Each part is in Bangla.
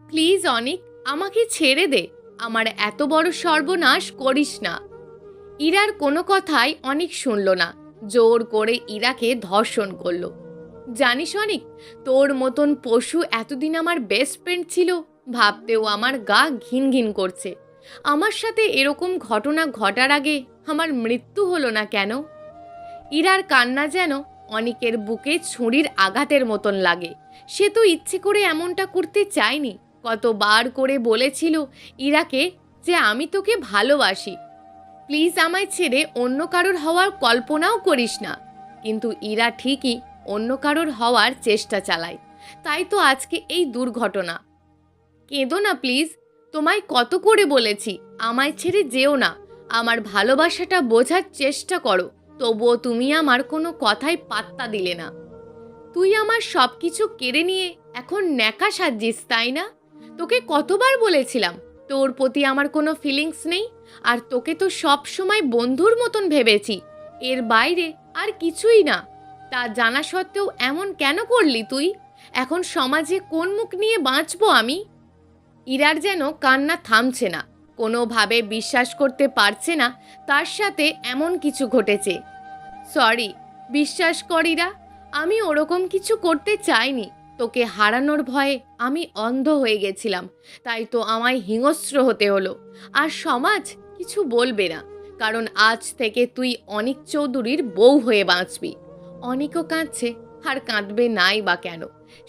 প্লিজ অনিক, আমাকে ছেড়ে দে। আমার এত বড় সর্বনাশ করিস না। ইরার কোনো কথাই অনিক শুনল না। জোর করে ইরাকে ধর্ষণ করলো। জানিস অনিক, তোর মতন পশু এতদিন আমার বেস্ট ফ্রেন্ড ছিল ভাবতেও আমার গা ঘিন ঘিন করছে। আমার সাথে এরকম ঘটনা ঘটার আগে আমার মৃত্যু হলো না কেন? ইরার কান্না যেন অনিকের বুকে ছুরির আঘাতের মতন লাগে। সে তো ইচ্ছে করে এমনটা করতে চায়নি। কতবার করে বলেছিল ইরাকে যে আমি তোকে ভালোবাসি, প্লিজ আমায় ছেড়ে অন্য কারোর হওয়ার কল্পনাও করিস না। কিন্তু ইরা ঠিকই অন্য কারোর হওয়ার চেষ্টা চালায়। তাই তো আজকে এই দুর্ঘটনা। কেঁদো না প্লিজ। তোমায় কত করে বলেছি আমায় ছেড়ে যেও না। আমার ভালোবাসাটা বোঝার চেষ্টা করো, তবুও তুমি আমার কোনো কথাই পাত্তা দিলে না। তুই আমার সব কিছু কেড়ে নিয়ে এখন ন্যাকা সাজছিস, তাই না? তোকে কতবার বলেছিলাম তোর প্রতি আমার কোনো ফিলিংস নেই, আর তোকে তো সব সময় বন্ধুর মতন ভেবেছি, এর বাইরে আর কিছুই না। তা জানা সত্ত্বেও এমন কেন করলি তুই? এখন সমাজে কোন মুখ নিয়ে বাঁচবো আমি? ইরার যেন কান্না থামছে না। কোনোভাবে বিশ্বাস করতে পারছে না তার সাথে এমন কিছু ঘটেছে। সরি, বিশ্বাস কর ইরা, আমি ওরকম কিছু করতে চাইনি। তোকে হারানোর ভয়ে আমি অন্ধ হয়ে গেছিলাম, তাই তো আমায় হিংস্র হতে হলো। আর সমাজ কিছু বলবে না, কারণ আজ থেকে তুই অনিক চৌধুরীর বউ হয়ে বাঁচবি। অনিকও কাঁদছে, আর কাঁদবে নাই বা কেন?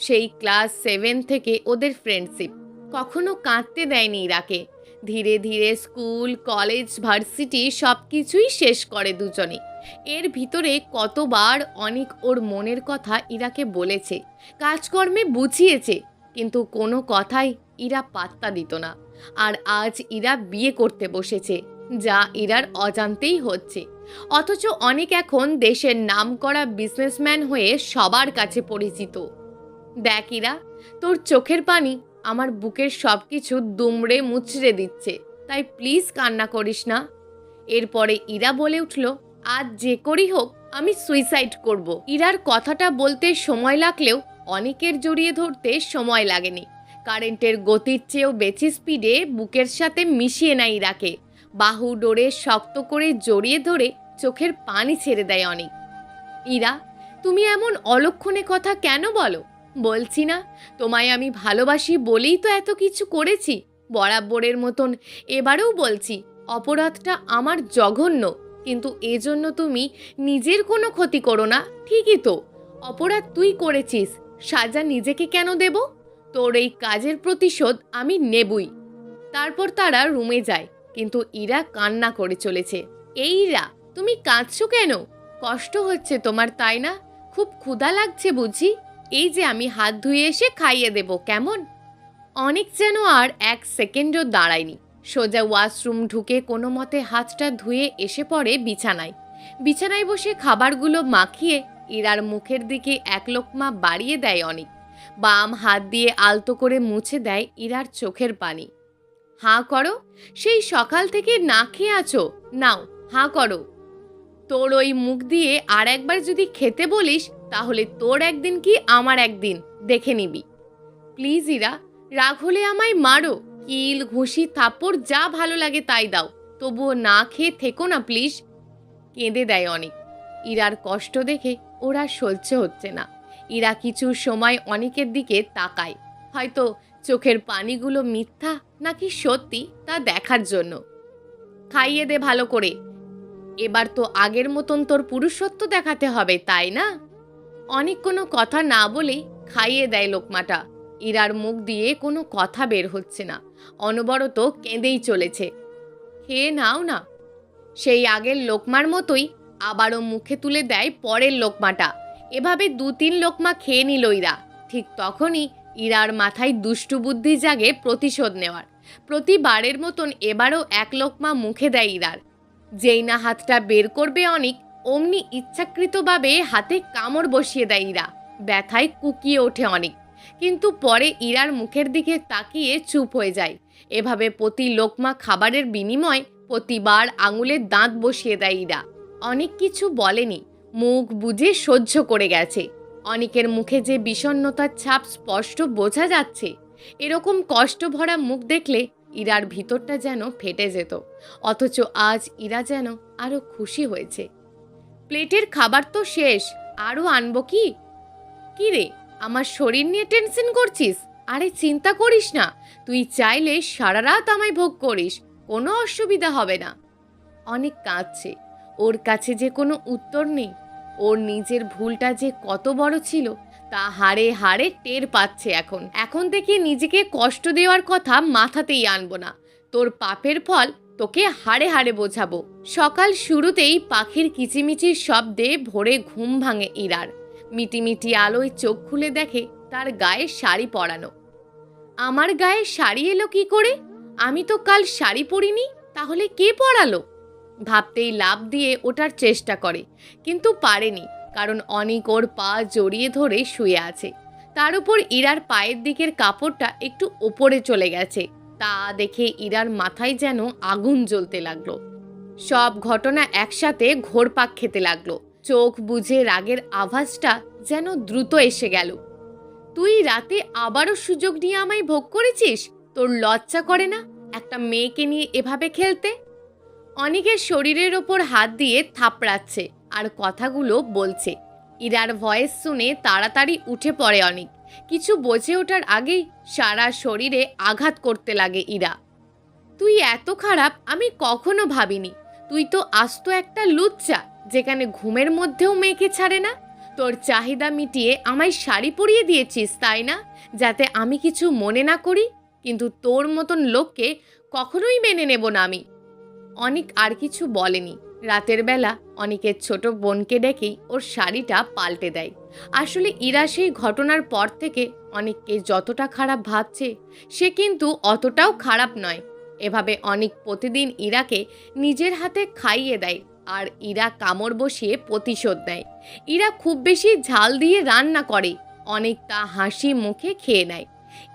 সেই ক্লাস 7 থেকে ওদের ফ্রেন্ডশিপ কখনো কাঁদতে দেয়নি ইরাকে। ধীরে ধীরে স্কুল, কলেজ, ভার্সিটি সব কিছুই শেষ করে দুজনে। এর ভিতরে কতবার অনিক ওর মনের কথা ইরাকে বলেছে, কাজকর্মে বুঝিয়েছে, কিন্তু কোনো কথাই ইরা পাত্তা দিত না। আর আজ ইরা বিয়ে করতে বসেছে, যা ইরার অজান্তেই হচ্ছে। অথচ অনিক এখন দেশের নামকরা বিজনেসম্যান হয়ে সবার কাছে পরিচিত। দেখ ইরা, তোর চোখের পানি আমার বুকের সব কিছু দুমড়ে মুচড়ে দিচ্ছে, তাই প্লিজ কান্না করিস না। এরপরে ইরা বলে উঠল, আজ যে করি হোক আমি সুইসাইড করব। ইরার কথাটা বলতে সময় লাগলেও অনিকের জড়িয়ে ধরতে সময় লাগেনি। কারেন্টের গতির চেয়েও বেশি স্পিডে বুকের সাথে মিশিয়ে নেয় ইরাকে। বাহু ডোরে শক্ত করে জড়িয়ে ধরে চোখের পানি ছেড়ে দেয় অনিক। ইরা, তুমি এমন অলক্ষণে কথা কেন বলো? বলছি না তোমায় আমি ভালোবাসি বলেই তো এত কিছু করেছি। বরাবরের মতন এবারেও বলছি, অপরাধটা আমার জঘন্য, কিন্তু এজন্য তুমি নিজের কোনো ক্ষতি করো না। ঠিকই তো, অপরাধ তুই করেছিস, সাজা নিজেকে কেন দেব? তোর এই কাজের প্রতিশোধ আমি নেবই। তারপর তারা রুমে যায়, কিন্তু ইরা কান্না করে চলেছে। এই ইরা, তুমি কাঁদছো কেন? কষ্ট হচ্ছে তোমার, তাই না? খুব ক্ষুধা লাগছে বুঝি? এই যে আমি হাত ধুয়ে এসে খাইয়ে দেব, কেমন? অনেক যেন আর এক সেকেন্ডও দাঁড়ায়নি। সোজা ওয়াশরুম ঢুকে কোনো মতে হাতটা ধুয়ে এসে পড়ে বিছানায়। বিছানায় বসে খাবারগুলো মাখিয়ে ইরার মুখের দিকে এক লোকমা বাড়িয়ে দেয় অনেক। বাম হাত দিয়ে আলতো করে মুছে দেয় ইরার চোখের পানি। হাঁ করো, সেই সকাল থেকে না খেয়ে আছো, নাও হাঁ করো। তোর ওই মুখ দিয়ে আর একবার যদি খেতে বলিস, তাহলে তোর একদিন কি আমার একদিন দেখে নিবি। প্লিজ ইরা, রাগ হলে আমায় মারো, কিল, ঘুষি, থাপ্পড় যা ভালো লাগে তাই দাও, তবুও না খেয়ে থেকো না প্লিজ। কেঁদে দেয় অনেক। ইরার কষ্ট দেখে ওরা সহ্য হচ্ছে না। ইরা কিছু সময় অনেকের দিকে তাকায়, হয়তো চোখের পানিগুলো মিথ্যা নাকি সত্যি তা দেখার জন্য। খাইয়ে দে ভালো করে, এবার তো আগের মতন তোর পুরুষত্ব দেখাতে হবে, তাই না? অনেক কোনো কথা না বলেই খাইয়ে দেয় লোকমাটা। ইরার মুখ দিয়ে কোনো কথা বের হচ্ছে না, অনবরত কেঁদেই চলেছে। খেয়ে নাও না। সেই আগের লোকমার মতোই আবারও মুখে তুলে দেয় পরের লোকমাটা। এভাবে 2-3 লোকমা খেয়ে নিল ইরা। ঠিক তখনই ইরার মাথায় দুষ্টু বুদ্ধি জাগে প্রতিশোধ নেওয়ার। প্রতিবারের মতন এবারও এক লোকমা মুখে দেয় ইরার। যেই না হাতটা বের করবে অনেক, অমনি ইচ্ছাকৃতভাবে হাতে কামড় বসিয়ে দেয় ইরা। ব্যথায় কুকিয়ে ওঠে অনেক, কিন্তু পরে ইরার মুখের দিকে তাকিয়ে চুপ হয়ে যায়। এভাবে প্রতি লোকমা খাবারের বিনিময় প্রতিবার আঙুলের দাঁত বসিয়ে দেয় ইরা। অনেক কিছু বলেনি, মুখ বুজে সহ্য করে গেছে। অনেকের মুখে যে বিষণ্ণতার ছাপ স্পষ্ট বোঝা যাচ্ছে। এরকম কষ্ট ভরা মুখ দেখলে ইরার ভিতরটা যেন ফেটে যেত। অথচ আজ ইরা যেন আরো খুশি হয়েছে। প্লেটের খাবার তো শেষ, আরও আনবো কি? কি রে, আমার শরীর নিয়ে টেনশন করছিস? আরে চিন্তা করিস না, তুই চাইলে সারা রাত আমায় ভোগ করিস, কোনো অসুবিধা হবে না। অনেক কাঁদছে, ওর কাছে যে কোনো উত্তর নেই। ওর নিজের ভুলটা যে কত বড় ছিল তা হাড়ে হাড়ে টের পাচ্ছে। এখন থেকে নিজেকে কষ্ট দেওয়ার কথা মাথাতেই আনবো না। তোর পাপের ফল তোকে হাড়ে হাড়ে বোঝাবো। সকাল শুরুতেই পাখির কিচিমিচির শব্দে ভোরে ঘুম ভাঙে ইরার। মিটিমিটি আলোয় চোখ খুলে দেখে তার গায়ে শাড়ি পরানো। আমার গায়ে শাড়ি এলো কি করে? আমি তো কাল শাড়ি পরিনি, তাহলে কে পরালো? ভাবতেই লাফ দিয়ে ওঠার চেষ্টা করে, কিন্তু পারেনি, কারণ অনিক ওর পা জড়িয়ে ধরে শুয়ে আছে। তার উপর ইরার পায়ের দিকের কাপড়টা একটু ওপরে চলে গেছে। তা দেখে ইরার মাথায় যেন আগুন জ্বলতে লাগলো। সব ঘটনা একসাথে ঘোরপাক খেতে লাগলো। চোখ বুজে রাগের আভাসটা যেন দ্রুত এসে গেল। তুই রাতে আবারও সুযোগ নিয়ে আমায় ভোগ করেছিস? তোর লজ্জা করে না একটা মেয়েকে নিয়ে এভাবে খেলতে? অনিকের শরীরের ওপর হাত দিয়ে থাপড়াচ্ছে আর কথাগুলো বলছে। ইরার ভয়েস শুনে তাড়াতাড়ি উঠে পড়ে অনিক। কিছু বোঝে ওঠার আগেই সারা শরীরে আঘাত করতে লাগে ইরা। তুই এত খারাপ আমি কখনো ভাবিনি। তুই তো আস্ত একটা লুচ্চা, যেখানে ঘুমের মধ্যেও মেয়েকে ছাড়ে না। তোর চাহিদা মিটিয়ে আমায় শাড়ি পরিয়ে দিয়েছিস, তাই না? যাতে আমি কিছু মনে না করি। কিন্তু তোর মতন লোককে কখনোই মেনে নেব না আমি। অনিক আর কিছু বলেনি। রাতের বেলা অনিকের ছোট বোনকে ডেকেই ওর শাড়িটা পাল্টে দেয়। আসলে ইরা সেই ঘটনার পর থেকে অনিককে যতটা খারাপ ভাবছে, সে কিন্তু অতটাও খারাপ নয়। এভাবে অনিক প্রতিদিন ইরাকে নিজের হাতে খাইয়ে দেয় আর ইরা কামড় বসিয়ে প্রতিশোধ নেয়। ইরা খুব বেশি ঝাল দিয়ে রান্না করে, অনিক তা হাসি মুখে খেয়ে নেয়।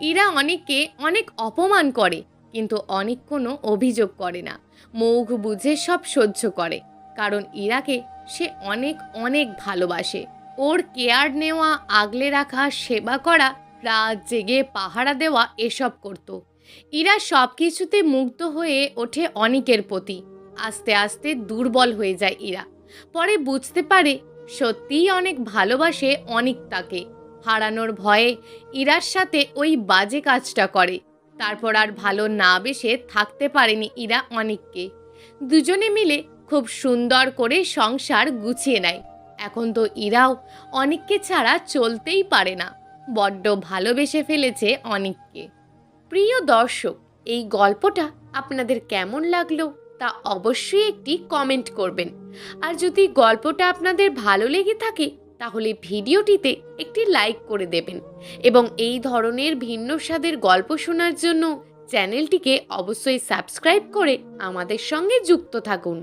ইরা অনিককে অনেক অপমান করে, কিন্তু অনিক কোনো অভিযোগ করে না। মুখ বুঝে সব সহ্য করে, কারণ ইরাকে সে অনেক অনেক ভালোবাসে। ওর কেয়ার নেওয়া, আগলে রাখা, সেবা করা, রাত জেগে পাহারা দেওয়া এসব করত। ইরা সব কিছুতে মুগ্ধ হয়ে ওঠে অনিকের প্রতি। আস্তে আস্তে দুর্বল হয়ে যায় ইরা। পরে বুঝতে পারে সত্যিই অনেক ভালোবাসে অনিক তাকে। হারানোর ভয়ে ইরার সাথে ওই বাজে কাজটা করে। তারপর আর ভালো না বেসে থাকতে পারেনি ইরা অনিককে। দুজনে মিলে খুব সুন্দর করে সংসার গুছিয়ে নেয়। এখন তো ইরাও অনিককে ছাড়া চলতেই পারে না, বড্ড ভালোবেসে ফেলেছে অনিককে। প্রিয় দর্শক, এই গল্পটা আপনাদের কেমন লাগলো তা অবশ্যই একটি কমেন্ট করবেন। আর যদি গল্পটা আপনাদের ভালো লেগে থাকে তাহলে ভিডিওটিতে একটি লাইক করে দেবেন এবং এই ধরনের ভিন্ন স্বাদের গল্প শোনার জন্য চ্যানেলটিকে অবশ্যই সাবস্ক্রাইব করে আমাদের সঙ্গে যুক্ত থাকুন।